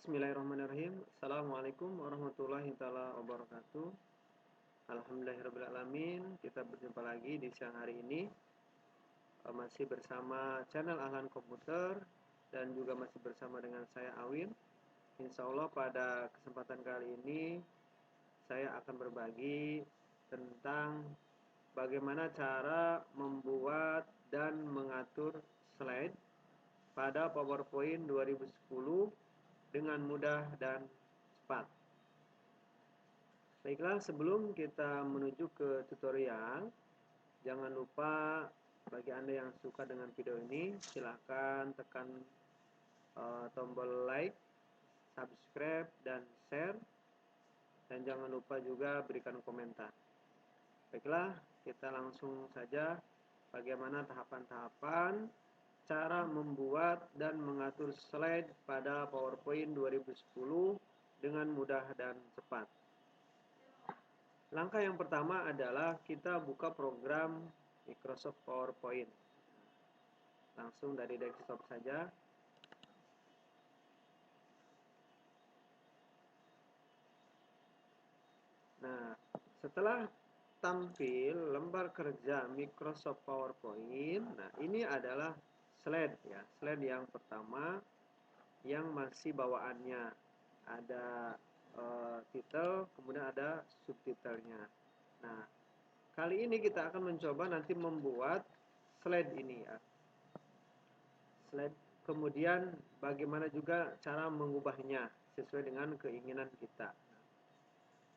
Bismillahirrahmanirrahim. Assalamualaikum warahmatullahi taala wabarakatuh. Alhamdulillahirrahmanirrahim. Kita berjumpa lagi di siang hari ini, masih bersama channel Ahlan Komputer dan juga masih bersama dengan saya Awin. Insya Allah pada kesempatan kali ini saya akan berbagi tentang bagaimana cara membuat dan mengatur slide pada PowerPoint 2010 dengan mudah dan cepat. Baiklah, sebelum kita menuju ke tutorial, jangan lupa bagi Anda yang suka dengan video ini, silahkan tekan tombol like, subscribe, dan share. Dan jangan lupa juga berikan komentar. Baiklah, kita langsung saja bagaimana tahapan-tahapan cara membuat dan mengatur slide pada PowerPoint 2010 dengan mudah dan cepat. Langkah yang pertama adalah kita buka program Microsoft PowerPoint. Langsung dari desktop saja. Nah, setelah tampil lembar kerja Microsoft PowerPoint, nah ini adalah slide ya. Slide yang pertama yang masih bawaannya ada titel, kemudian ada subtitlenya. Nah, kali ini kita akan mencoba nanti membuat slide ini ya. Slide, kemudian bagaimana juga cara mengubahnya sesuai dengan keinginan kita.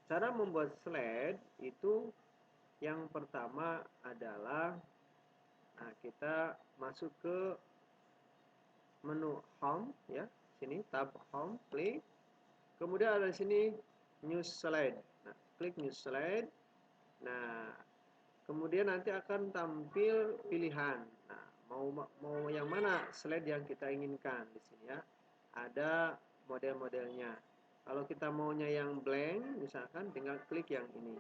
Cara membuat slide itu yang pertama adalah kita masuk ke menu home ya, sini tab home, klik. Kemudian ada di sini new slide. Nah, klik new slide. Nah, kemudian nanti akan tampil pilihan. Nah, mau yang mana slide yang kita inginkan di sini ya. Ada model-modelnya. Kalau kita maunya yang blank, misalkan tinggal klik yang ini.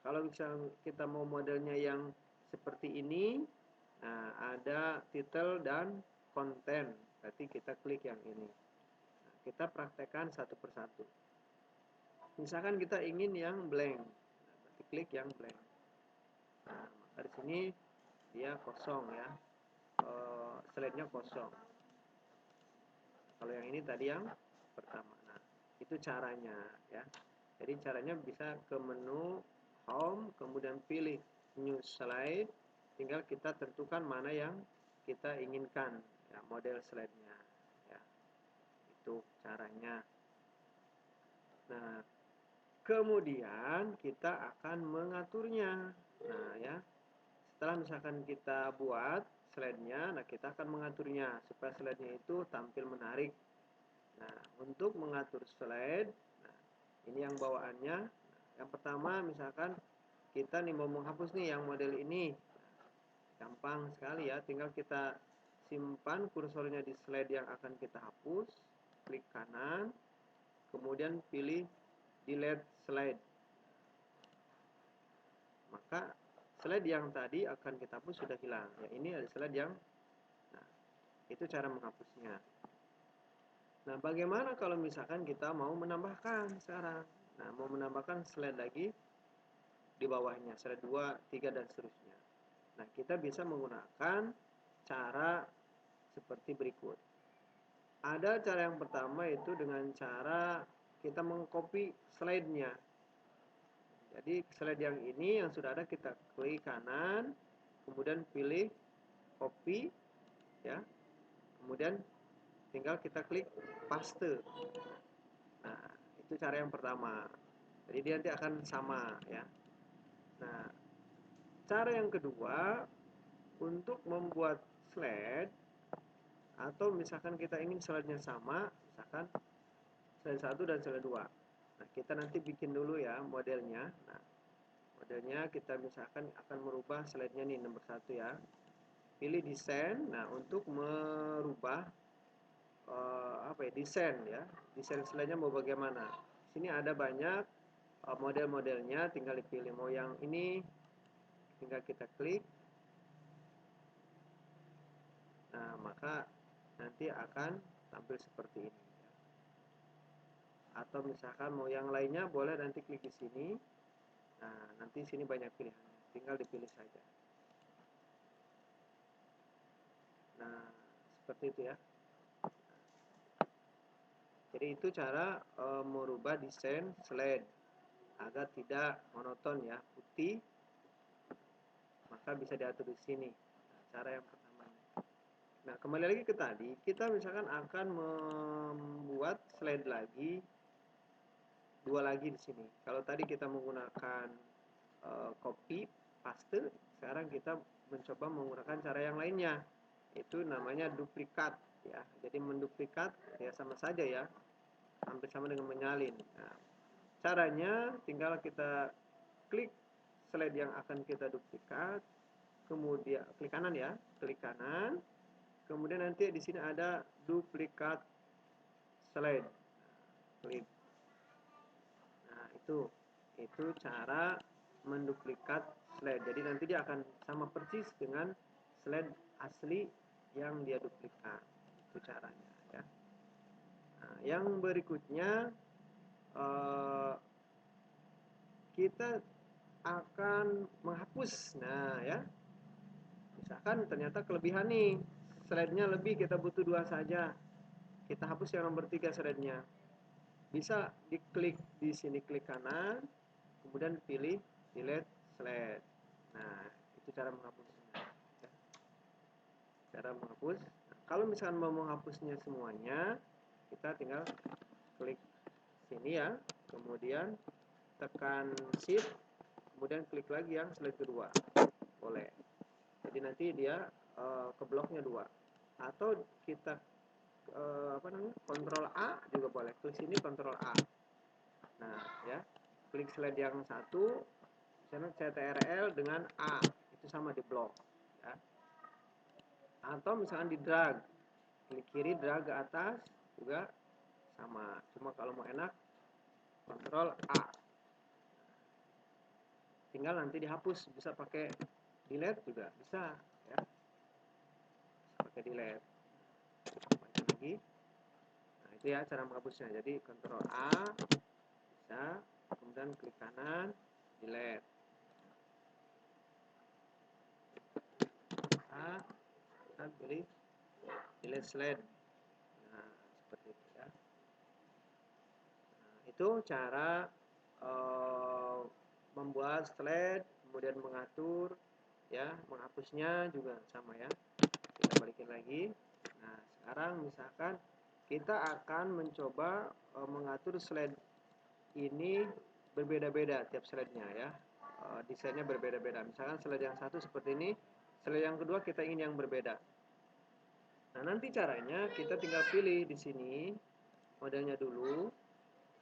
Kalau misalnya kita mau modelnya yang seperti ini, nah ada titel dan konten. Berarti kita klik yang ini. Nah, kita praktekkan satu persatu. Misalkan kita ingin yang blank, nah, berarti klik yang blank. Nah, maka di sini dia kosong ya, slide-nya kosong. Kalau yang ini tadi yang pertama. Nah, itu caranya ya. Jadi caranya bisa ke menu home, kemudian pilih new slide, tinggal kita tentukan mana yang kita inginkan ya, model slide-nya ya. Itu caranya. Nah, kemudian kita akan mengaturnya. Nah, ya. Setelah misalkan kita buat slide-nya, nah kita akan mengaturnya supaya slide-nya itu tampil menarik. Nah, untuk mengatur slide, nah, ini yang bawaannya. Nah, yang pertama misalkan kita nih mau menghapus nih yang model ini. Nah, gampang sekali ya, tinggal kita simpan kursornya di slide yang akan kita hapus, klik kanan, kemudian pilih delete slide. Maka slide yang tadi akan kita hapus sudah hilang. Ya, ini ada slide yang, nah, itu cara menghapusnya. Nah, bagaimana kalau misalkan kita mau menambahkan sekarang? Nah, mau menambahkan slide lagi di bawahnya, slide 2, 3, dan seterusnya. Nah, kita bisa menggunakan cara seperti berikut. Ada cara yang pertama itu dengan cara kita mengcopy slide-nya. Jadi slide yang ini yang sudah ada kita klik kanan, kemudian pilih copy ya. Kemudian tinggal kita klik paste. Nah, itu cara yang pertama. Jadi dia nanti akan sama ya. Nah, cara yang kedua untuk membuat slide atau misalkan kita ingin slide-nya sama, misalkan slide 1 dan slide 2. Nah, kita nanti bikin dulu ya modelnya. Nah, modelnya kita misalkan akan merubah slide-nya nih nomor 1 ya. Pilih desain. Nah, untuk merubah desain ya. Desain slide-nya mau bagaimana? Di sini ada banyak model-modelnya, tinggal dipilih mau yang ini, tinggal kita klik. Nah, maka nanti akan tampil seperti ini. atau misalkan mau yang lainnya boleh nanti klik di sini. Nah, nanti sini banyak pilihan, tinggal dipilih saja. Nah, seperti itu ya. Jadi itu cara merubah desain slide agar tidak monoton ya, putih. Maka bisa diatur di sini. Nah, cara yang pertama. Nah, kembali lagi ke tadi, kita misalkan akan membuat slide lagi, dua lagi di sini. Kalau tadi kita menggunakan copy paste, sekarang kita mencoba menggunakan cara yang lainnya, itu namanya duplikat ya. Jadi menduplikat ya sama saja ya, hampir sama dengan menyalin. Nah, caranya tinggal kita klik slide yang akan kita duplikat, kemudian klik kanan ya, klik kanan, kemudian nanti di sini ada duplikat slide, klik. Nah, itu cara menduplikat slide. Jadi nanti dia akan sama persis dengan slide asli yang dia duplikat. Itu caranya ya. Nah, yang berikutnya kita akan menghapus. Nah, ya. Misalkan ternyata kelebihan nih, slide-nya lebih, kita butuh 2 saja. Kita hapus yang nomor 3 slide-nya. Bisa diklik di sini, klik kanan, kemudian pilih delete slide. Nah, itu cara menghapusnya. Cara menghapus. Nah, kalau misalkan mau menghapusnya semuanya, kita tinggal klik sini ya, kemudian tekan shift, kemudian klik lagi yang slide kedua. Boleh. Jadi nanti dia ke bloknya 2. Atau kita Kontrol A juga boleh. Klik sini Kontrol A. Nah, ya. Klik slide yang satu, misalnya CTRL dengan A, itu sama di blok ya. Atau misalkan di drag, klik kiri drag ke atas juga sama, cuma kalau mau enak Kontrol A. Tinggal nanti dihapus, bisa pakai delete juga bisa ya, pakai delete. Baca lagi. Nah, itu ya cara menghapusnya. Jadi Kontrol A bisa, kemudian klik kanan delete. Kita pilih delete slide. Nah, seperti itu ya. Nah, itu cara membuat slide, kemudian mengatur ya, menghapusnya juga sama ya. Kita balikin lagi. Nah, sekarang misalkan kita akan mencoba mengatur slide ini berbeda-beda tiap slide-nya ya. Desainnya berbeda-beda. Misalkan slide yang satu seperti ini, slide yang kedua kita ingin yang berbeda. Nah, nanti caranya kita tinggal pilih di sini modelnya dulu.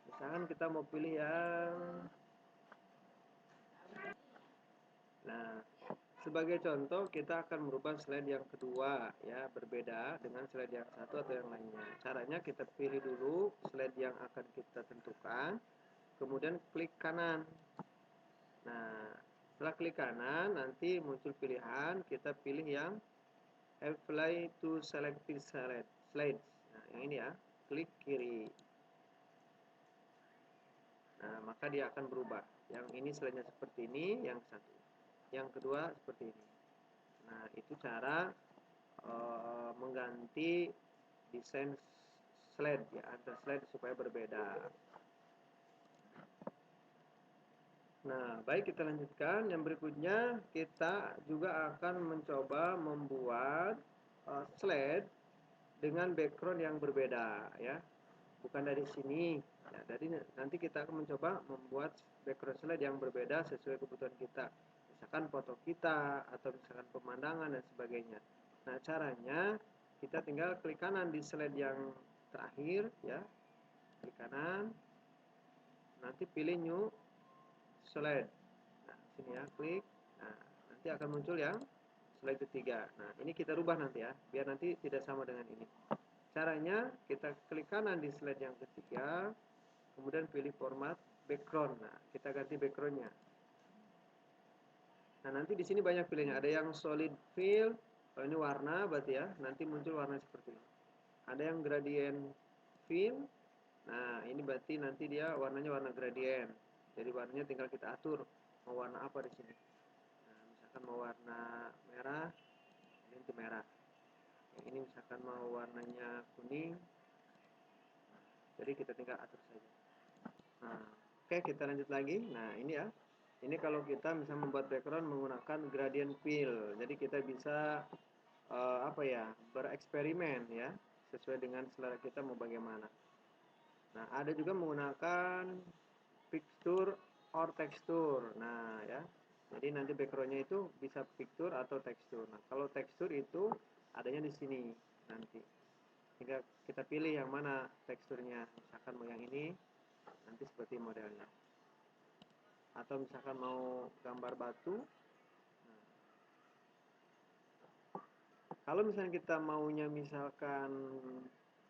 Misalkan kita mau pilih yang, nah, sebagai contoh kita akan merubah slide yang kedua ya, berbeda dengan slide yang satu atau yang lainnya. Caranya kita pilih dulu slide yang akan kita tentukan, kemudian klik kanan. Nah, setelah klik kanan nanti muncul pilihan, kita pilih yang apply to selected slides. Nah, yang ini ya, klik kiri. Nah, maka dia akan berubah. Yang ini slide-nya seperti ini, yang satu. Yang kedua seperti ini. Nah, itu cara mengganti desain slide ya, antar slide supaya berbeda. Nah, baik, kita lanjutkan. Yang berikutnya kita juga akan mencoba membuat slide dengan background yang berbeda ya. Bukan dari sini. Ya, dari nanti kita akan mencoba membuat background slide yang berbeda sesuai kebutuhan kita. Misalkan foto kita atau misalkan pemandangan dan sebagainya. Nah, caranya kita tinggal klik kanan di slide yang terakhir ya. Klik kanan. Nanti pilih new slide. Nah, sini ya, klik. Nah, nanti akan muncul yang slide ketiga. Nah, ini kita rubah nanti ya, biar nanti tidak sama dengan ini. Caranya kita klik kanan di slide yang ketiga, kemudian pilih format background. Nah, kita ganti backgroundnya. Nah, nanti di sini banyak pilihannya. Ada yang solid fill, kalau ini warna berarti ya, nanti muncul warna seperti ini. Ada yang gradient fill, Nah, ini berarti nanti dia warnanya warna gradient. Jadi warnanya tinggal kita atur mau warna apa di sini. Nah, misalkan mau warna merah, ini untuk merah. Yang ini misalkan mau warnanya kuning, jadi kita tinggal atur saja. Nah, oke, kita lanjut lagi. Nah, ini ya. Ini kalau kita bisa membuat background menggunakan gradient fill. Jadi kita bisa apa ya, bereksperimen ya, sesuai dengan selera kita mau bagaimana. Nah, ada juga menggunakan picture or texture. Nah, ya. Jadi nanti backgroundnya itu bisa picture atau tekstur. Nah, kalau tekstur itu adanya di sini nanti. Tinggal kita pilih yang mana teksturnya. Misalkan mau yang ini, nanti seperti modelnya. Atau misalkan mau gambar batu. Nah, kalau misalnya kita maunya misalkan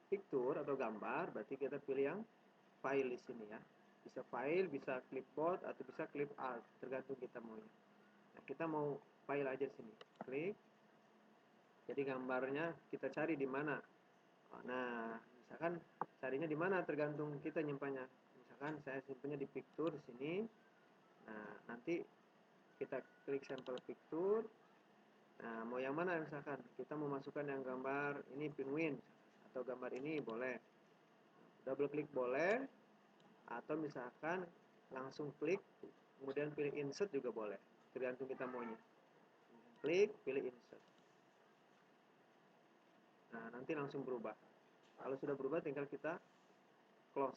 picture atau gambar, berarti kita pilih yang file di sini ya. Bisa file, bisa clipboard, atau bisa clip art, tergantung kita maunya. Nah, kita mau file aja sini. Klik. Jadi gambarnya kita cari di mana. Nah, misalkan carinya di mana tergantung kita nyimpannya. Misalkan saya simpannya di picture di sini. Nah, nanti kita klik sampel picture. Nah, mau yang mana misalkan kita mau masukkan yang gambar ini penguin atau gambar ini boleh. Double klik boleh atau misalkan langsung klik kemudian pilih insert juga boleh. Tergantung kita maunya. Klik, pilih insert. Nah, nanti langsung berubah. Kalau sudah berubah tinggal kita close.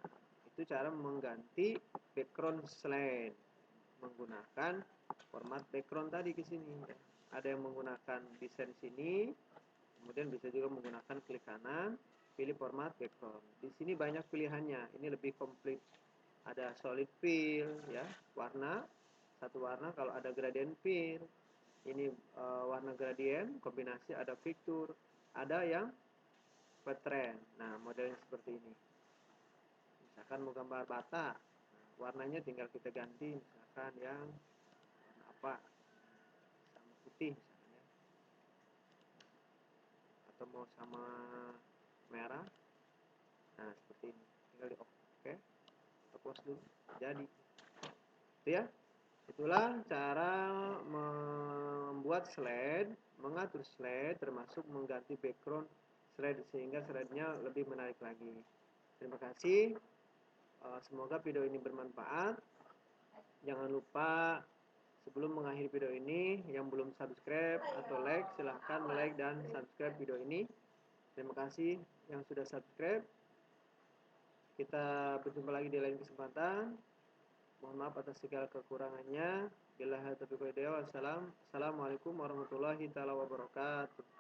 Nah, itu cara mengganti background slide menggunakan format background tadi ke sini ya. Ada yang menggunakan desain sini, kemudian bisa juga menggunakan klik kanan, pilih format background. Di sini banyak pilihannya, ini lebih komplit. Ada solid fill ya, warna, satu warna. Kalau ada gradient fill, ini warna gradient, kombinasi ada fitur, ada yang pattern. Nah, modelnya seperti ini. Misalkan mau gambar bata, nah, warnanya tinggal kita ganti, misalkan yang warna apa, sama putih misalkan ya, atau mau sama merah. Nah, seperti ini. Tinggal di off. Oke. Kita close dulu. Jadi, itu ya. Itulah cara membuat slide, mengatur slide, termasuk mengganti background slide sehingga slide-nya lebih menarik lagi. Terima kasih. Semoga video ini bermanfaat. Jangan lupa sebelum mengakhiri video ini, yang belum subscribe atau like, silahkan like dan subscribe video ini. Terima kasih yang sudah subscribe. Kita berjumpa lagi di lain kesempatan. Mohon maaf atas segala kekurangannya. Bila hal taufiq wal hidayah. Assalamualaikum warahmatullahi wabarakatuh.